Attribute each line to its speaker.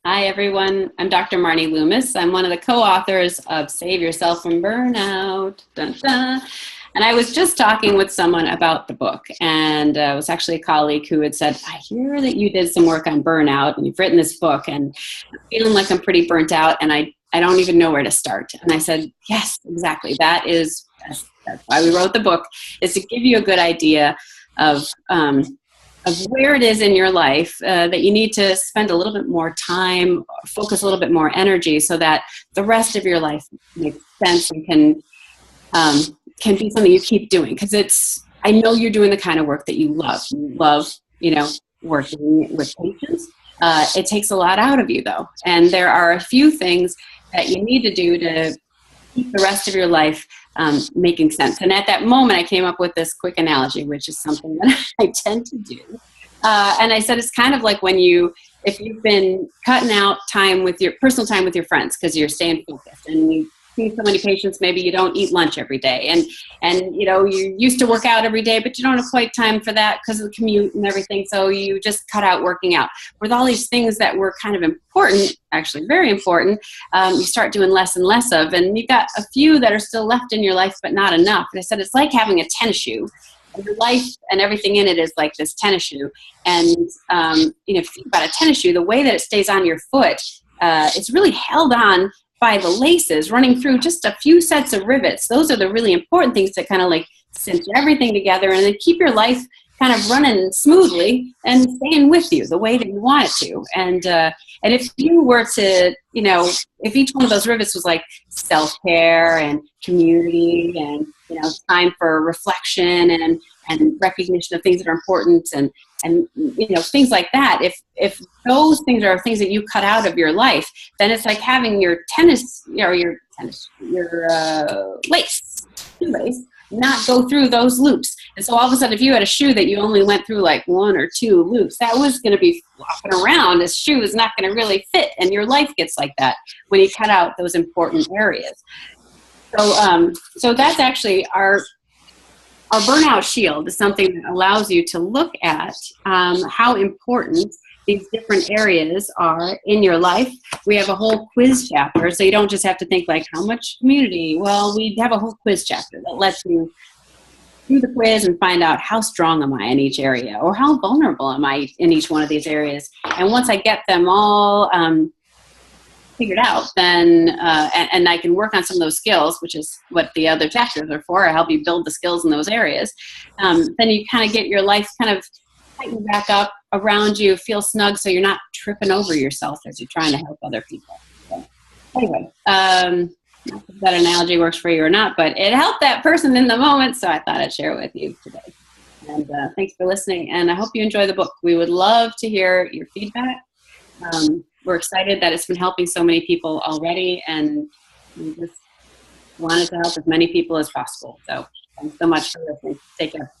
Speaker 1: Hi, everyone. I'm Dr. Marnie Loomis. I'm one of the co-authors of Save Yourself from Burnout. Dun, dun. And I was just talking with someone about the book, and it was actually a colleague who had said, I hear that you did some work on burnout, and you've written this book, and I'm feeling like I'm pretty burnt out, and I don't even know where to start. And I said, yes, exactly. That's why we wrote the book, is to give you a good idea of where it is in your life that you need to spend a little bit more time, focus a little bit more energy, so that the rest of your life makes sense and can be something you keep doing. Because I know you're doing the kind of work that you love. You love, working with patients. It takes a lot out of you, though, and there are a few things that you need to do to keep the rest of your life making sense. And at that moment, I came up with this quick analogy, which is something that I tend to do. And I said, it's kind of like if you've been cutting out personal time with your friends because you're staying focused, and you see so many patients, maybe you don't eat lunch every day, and you used to work out every day, but you don't have quite time for that because of the commute and everything, so you just cut out working out. With all these things that were kind of important, actually very important, you start doing less and less of, and you've got a few that are still left in your life, but not enough. And I said, it's like having a tennis shoe. And your life and everything in it is like this tennis shoe. And if you think about a tennis shoe, the way that it stays on your foot, it's really held on by the laces running through just a few sets of rivets. Those are the really important things that kind of like cinch everything together and then keep your life kind of running smoothly and staying with you the way that you want it to. And if you were to, if each one of those rivets was like self-care and community and, time for reflection and recognition of things that are important and things like that, if those things are things that you cut out of your life, then it's like having your lace not go through those loops. And so all of a sudden, if you had a shoe that you only went through like one or two loops, that was going to be flopping around. This shoe is not going to really fit, and your life gets like that when you cut out those important areas. So that's actually our burnout shield, is something that allows you to look at how important these different areas are in your life. We have a whole quiz chapter, so you don't just have to think like, how much community? Well, we have a whole quiz chapter that lets you do the quiz and find out how strong am I in each area, or how vulnerable am I in each one of these areas. And once I get them all figured out, then and I can work on some of those skills, which is what the other chapters are for. I help you build the skills in those areas. Then you kind of get your life kind of tighten back up around you, feel snug, so you're not tripping over yourself as you're trying to help other people. So, anyway, not if that analogy works for you or not, but it helped that person in the moment, so I thought I'd share it with you today. And thanks for listening, and I hope you enjoy the book. We would love to hear your feedback. We're excited that it's been helping so many people already, and we just wanted to help as many people as possible. So thanks so much for listening. Take care.